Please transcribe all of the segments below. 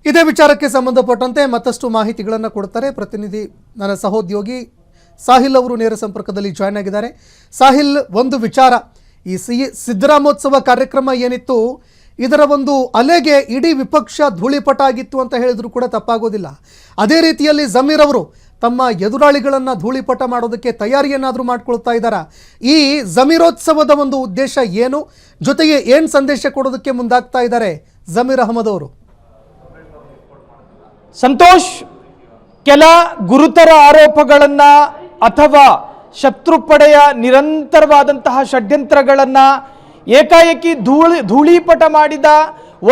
ಇದೇ ವಿಚಾರಕ್ಕೆ ಸಂಬಂಧಪಟ್ಟಂತೆ ಮತ್ತಷ್ಟು ಮಾಹಿತಿಗಳನ್ನು ಕೊಡ್ತಾರೆ ಪ್ರತಿನಿಧಿ ನನ್ನ ಸಹೋದ್ಯೋಗಿ ಸಾಹಿಲ್ ಅವರು ನೇರ ಸಂಪರ್ಕದಲ್ಲಿ ಜಾಯ್ನ್ ಆಗಿದ್ದಾರೆ. ಸಾಹಿಲ್, ಒಂದು ವಿಚಾರ, ಈ ಸಿದ್ದರಾಮೋತ್ಸವ ಕಾರ್ಯಕ್ರಮ ಏನಿತ್ತು ಇದರ ಒಂದು ಅಲೆಗೆ ಇಡೀ ವಿಪಕ್ಷ ಧೂಳಿಪಟ ಆಗಿತ್ತು ಅಂತ ಹೇಳಿದ್ರು ಕೂಡ ತಪ್ಪಾಗೋದಿಲ್ಲ. ಅದೇ ರೀತಿಯಲ್ಲಿ ಜಮೀರ್ ಅವರು ತಮ್ಮ ಎದುರಾಳಿಗಳನ್ನು ಧೂಳಿಪಟ ಮಾಡೋದಕ್ಕೆ ತಯಾರಿಯನ್ನಾದರೂ ಮಾಡ್ಕೊಳ್ತಾ ಇದ್ದಾರೆ. ಈ ಜಮೀರೋತ್ಸವದ ಒಂದು ಉದ್ದೇಶ ಏನು, ಜೊತೆಗೆ ಏನು ಸಂದೇಶ ಕೊಡೋದಕ್ಕೆ ಮುಂದಾಗ್ತಾ ಇದ್ದಾರೆ ಜಮೀರ್ ಅಹಮದ್ ಅವರು? ಸಂತೋಷ್, ಕೆಲ ಗುರುತರ ಆರೋಪಗಳನ್ನ ಅಥವಾ ಶತ್ರುಪಡೆಯ ನಿರಂತರವಾದಂತಹ ಷಡ್ಯಂತ್ರಗಳನ್ನ ಏಕಾಏಕಿ ಧೂಳೀಪಟ ಮಾಡಿದ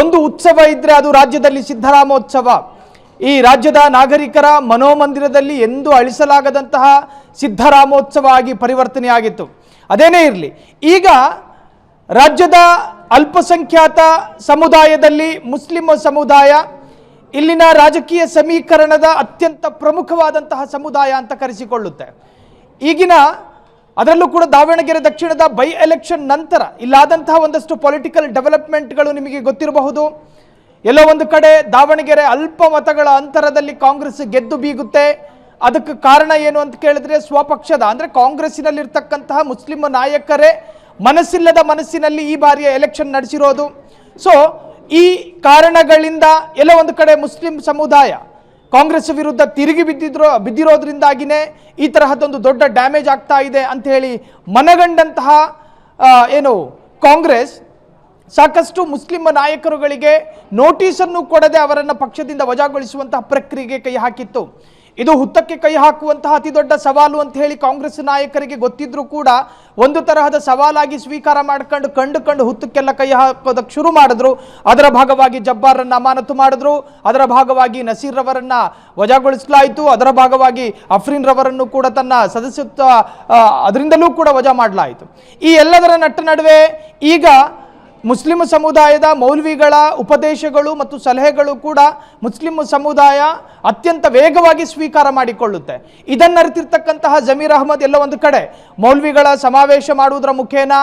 ಒಂದು ಉತ್ಸವ ಇದ್ರೆ ಅದು ರಾಜ್ಯದಲ್ಲಿ ಸಿದ್ದರಾಮೋತ್ಸವ. ಈ ರಾಜ್ಯದ ನಾಗರಿಕರ ಮನೋಮಂದಿರದಲ್ಲಿ ಎಂದೂ ಅಳಿಸಲಾಗದಂತಹ ಸಿದ್ದರಾಮೋತ್ಸವ ಆಗಿ ಪರಿವರ್ತನೆಯಾಗಿತ್ತು. ಅದೇನೇ ಇರಲಿ, ಈಗ ರಾಜ್ಯದ ಅಲ್ಪಸಂಖ್ಯಾತ ಸಮುದಾಯದಲ್ಲಿ ಮುಸ್ಲಿಂ ಸಮುದಾಯ ಇಲ್ಲಿನ ರಾಜಕೀಯ ಸಮೀಕರಣದ ಅತ್ಯಂತ ಪ್ರಮುಖವಾದಂತಹ ಸಮುದಾಯ ಅಂತ ಕರೆಸಿಕೊಳ್ಳುತ್ತೆ. ಈಗಿನ ಅದರಲ್ಲೂ ಕೂಡ ದಾವಣಗೆರೆ ದಕ್ಷಿಣದ ಬೈ ಎಲೆಕ್ಷನ್ ನಂತರ ಇಲ್ಲಾದಂತಹ ಒಂದಷ್ಟು ಪೊಲಿಟಿಕಲ್ ಡೆವಲಪ್ಮೆಂಟ್ಗಳು ನಿಮಗೆ ಗೊತ್ತಿರಬಹುದು. ಎಲ್ಲೋ ಒಂದು ಕಡೆ ದಾವಣಗೆರೆ ಅಲ್ಪ ಮತಗಳ ಅಂತರದಲ್ಲಿ ಕಾಂಗ್ರೆಸ್ ಗೆದ್ದು ಬೀಗುತ್ತೆ. ಅದಕ್ಕೆ ಕಾರಣ ಏನು ಅಂತ ಕೇಳಿದ್ರೆ ಸ್ವಪಕ್ಷದ ಅಂದರೆ ಕಾಂಗ್ರೆಸ್ಸಿನಲ್ಲಿರ್ತಕ್ಕಂತಹ ಮುಸ್ಲಿಂ ನಾಯಕರೇ ಮನಸ್ಸಿಲ್ಲದ ಮನಸ್ಸಿನಲ್ಲಿ ಈ ಬಾರಿಯ ಎಲೆಕ್ಷನ್ ನಡೆಸಿರೋದು. ಸೊ ಈ ಕಾರಣಗಳಿಂದ ಎಲ್ಲ ಒಂದು ಕಡೆ ಮುಸ್ಲಿಂ ಸಮುದಾಯ ಕಾಂಗ್ರೆಸ್ ವಿರುದ್ಧ ತಿರುಗಿ ಬಿದ್ದಿರೋದ್ರಿಂದಾಗಿನೇ ಈ ತರಹದೊಂದು ದೊಡ್ಡ ಡ್ಯಾಮೇಜ್ ಆಗ್ತಾ ಇದೆ ಅಂತ ಹೇಳಿ ಮನಗಂಡಂತಹ ಕಾಂಗ್ರೆಸ್ ಸಾಕಷ್ಟು ಮುಸ್ಲಿಂ ನಾಯಕರುಗಳಿಗೆ ನೋಟಿಸನ್ನು ಕೊಡದೆ ಅವರನ್ನು ಪಕ್ಷದಿಂದ ವಜಾಗೊಳಿಸುವಂತಹ ಪ್ರಕ್ರಿಯೆಗೆ ಕೈ ಹಾಕಿತ್ತು. ಇದು ಹುತ್ತಕ್ಕೆ ಕೈ ಹಾಕುವಂತಹ ಅತಿ ದೊಡ್ಡ ಸವಾಲು ಅಂತ ಹೇಳಿ ಕಾಂಗ್ರೆಸ್ ನಾಯಕರಿಗೆ ಗೊತ್ತಿದ್ರೂ ಕೂಡ ಒಂದು ತರಹದ ಸವಾಲಾಗಿ ಸ್ವೀಕಾರ ಕಂಡು ಹುತ್ತಕ್ಕೆಲ್ಲ ಕೈ ಹಾಕೋದಕ್ಕೆ ಶುರು ಮಾಡಿದ್ರು. ಅದರ ಭಾಗವಾಗಿ ಜಬ್ಬಾರನ್ನ ಅಮಾನತು ಮಾಡಿದ್ರು, ಅದರ ಭಾಗವಾಗಿ ನಸೀರ್ ರವರನ್ನ ವಜಾಗೊಳಿಸಲಾಯಿತು, ಅದರ ಭಾಗವಾಗಿ ಅಫ್ರೀನ್ ರವರನ್ನು ಕೂಡ ತನ್ನ ಸದಸ್ಯತ್ವ ಅದರಿಂದಲೂ ಕೂಡ ವಜಾ ಮಾಡಲಾಯಿತು. ಈ ಎಲ್ಲದರ ನಡುವೆ ಈಗ ಮುಸ್ಲಿಂ ಸಮುದಾಯದ ಮೌಲ್ವಿಗಳ ಉಪದೇಶಗಳು ಮತ್ತು ಸಲಹೆಗಳು ಕೂಡ ಮುಸ್ಲಿಂ ಸಮುದಾಯ ಅತ್ಯಂತ ವೇಗವಾಗಿ ಸ್ವೀಕಾರ ಮಾಡಿಕೊಳ್ಳುತ್ತೆ. ಇದನ್ನರಿತಿರ್ತಕ್ಕಂತಹ ಜಮೀರ್ ಅಹಮದ್ ಎಲ್ಲ ಒಂದು ಕಡೆ ಮೌಲ್ವಿಗಳ ಸಮಾವೇಶ ಮಾಡುವುದರ ಮುಖೇನ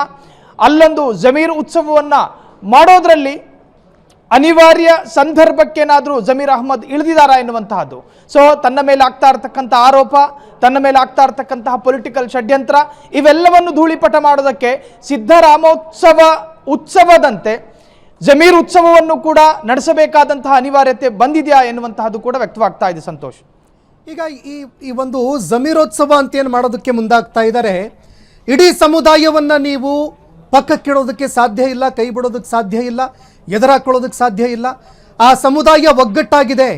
ಅಲ್ಲೊಂದು ಜಮೀರ್ ಉತ್ಸವವನ್ನು ಮಾಡೋದ್ರಲ್ಲಿ ಅನಿವಾರ್ಯ ಸಂದರ್ಭಕ್ಕೇನಾದರೂ ಜಮೀರ್ ಅಹಮದ್ ಇಳಿದಿದ್ದಾರಾ ಎನ್ನುವಂತಹದ್ದು. ಸೊ ತನ್ನ ಮೇಲೆ ಆಗ್ತಾ ಇರ್ತಕ್ಕಂಥ ಆರೋಪ, ತನ್ನ ಮೇಲೆ ಆಗ್ತಾ ಇರ್ತಕ್ಕಂತಹ ಪೊಲಿಟಿಕಲ್ ಷಡ್ಯಂತ್ರ ಇವೆಲ್ಲವನ್ನು ಧೂಳಿಪಟ ಮಾಡೋದಕ್ಕೆ ಸಿದ್ದರಾಮೋತ್ಸವ ಉತ್ಸವದಂತೆ ಜಮೀರ್ ಉತ್ಸವವನ್ನು ಕೂಡ ನಡೆಸಬೇಕಾದಂತಹ ಅನಿವಾರ್ಯತೆ ಬಂದಿದೆಯಾ ಎನ್ನುವಂತಹದ್ದು ಕೂಡ ವ್ಯಕ್ತವಾಗ್ತಾ ಇದೆ. ಸಂತೋಷ್, ಈಗ ಈ ಒಂದು ಜಮೀರೋತ್ಸವ ಅಂತ ಏನು ಮಾಡೋದಕ್ಕೆ ಮುಂದಾಗ್ತಾ ಇದ್ದಾರೆ, ಇಡೀ ಸಮುದಾಯವನ್ನ ನೀವು ಪಕ್ಕಕ್ಕಿಡೋದಕ್ಕೆ ಸಾಧ್ಯ ಇಲ್ಲ, ಕೈ ಬಿಡೋದಕ್ಕೆ ಸಾಧ್ಯ ಇಲ್ಲ, ಎದುರಾಕೊಳ್ಳೋದಕ್ಕೆ ಸಾಧ್ಯ ಇಲ್ಲ. ಆ ಸಮುದಾಯ ಒಗ್ಗಟ್ಟಾಗಿದೆ,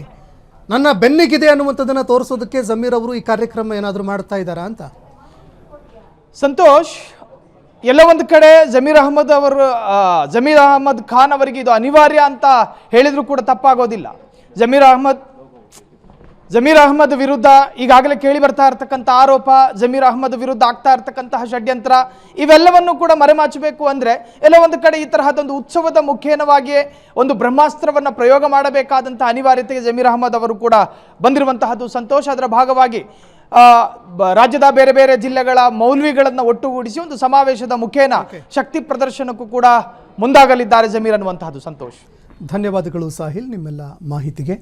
ನನ್ನ ಬೆನ್ನಿಗಿದೆ ಅನ್ನುವಂಥದ್ದನ್ನು ತೋರಿಸೋದಕ್ಕೆ ಜಮೀರ್ ಅವರು ಈ ಕಾರ್ಯಕ್ರಮ ಏನಾದರೂ ಮಾಡ್ತಾ ಇದ್ದಾರಾ ಅಂತ? ಸಂತೋಷ್, ಎಲ್ಲ ಒಂದು ಕಡೆ ಜಮೀರ್ ಅಹಮದ್ ಖಾನ್ ಅವರಿಗೆ ಇದು ಅನಿವಾರ್ಯ ಅಂತ ಹೇಳಿದ್ರು ಕೂಡ ತಪ್ಪಾಗೋದಿಲ್ಲ. ಜಮೀರ್ ಅಹಮದ್ ವಿರುದ್ಧ ಈಗಾಗಲೇ ಕೇಳಿ ಬರ್ತಾ ಇರ್ತಕ್ಕಂಥ ಆರೋಪ, ಜಮೀರ್ ಅಹಮದ್ ವಿರುದ್ಧ ಆಗ್ತಾ ಇರ್ತಕ್ಕಂತಹ ಷಡ್ಯಂತ್ರ ಇವೆಲ್ಲವನ್ನು ಕೂಡ ಮರೆಮಾಚಬೇಕು ಅಂದರೆ ಎಲ್ಲ ಒಂದು ಕಡೆ ಈ ತರಹದೊಂದು ಉತ್ಸವದ ಮುಖೇನವಾಗಿಯೇ ಒಂದು ಬ್ರಹ್ಮಾಸ್ತ್ರವನ್ನು ಪ್ರಯೋಗ ಮಾಡಬೇಕಾದಂಥ ಅನಿವಾರ್ಯತೆಗೆ ಜಮೀರ್ ಅಹಮದ್ ಅವರು ಕೂಡ ಬಂದಿರುವಂತಹದ್ದು. ಸಂತೋಷ, ಅದರ ಭಾಗವಾಗಿ ರಾಜ್ಯದ ಬೇರೆ ಬೇರೆ ಜಿಲ್ಲೆಗಳ ಮೌಲ್ವಿಗಳನ್ನು ಒಟ್ಟುಗೂಡಿಸಿ ಒಂದು ಸಮಾವೇಶದ ಮುಖೇನ ಶಕ್ತಿ ಪ್ರದರ್ಶನಕ್ಕೂ ಕೂಡ ಮುಂದಾಗಲಿದ್ದಾರೆ ಜಮೀರ್ ಅನ್ನುವಂತಹದ್ದು. ಸಂತೋಷ್, ಧನ್ಯವಾದಗಳು ಸಾಹಿಲ್ ನಿಮ್ಮೆಲ್ಲ ಮಾಹಿತಿಗೆ.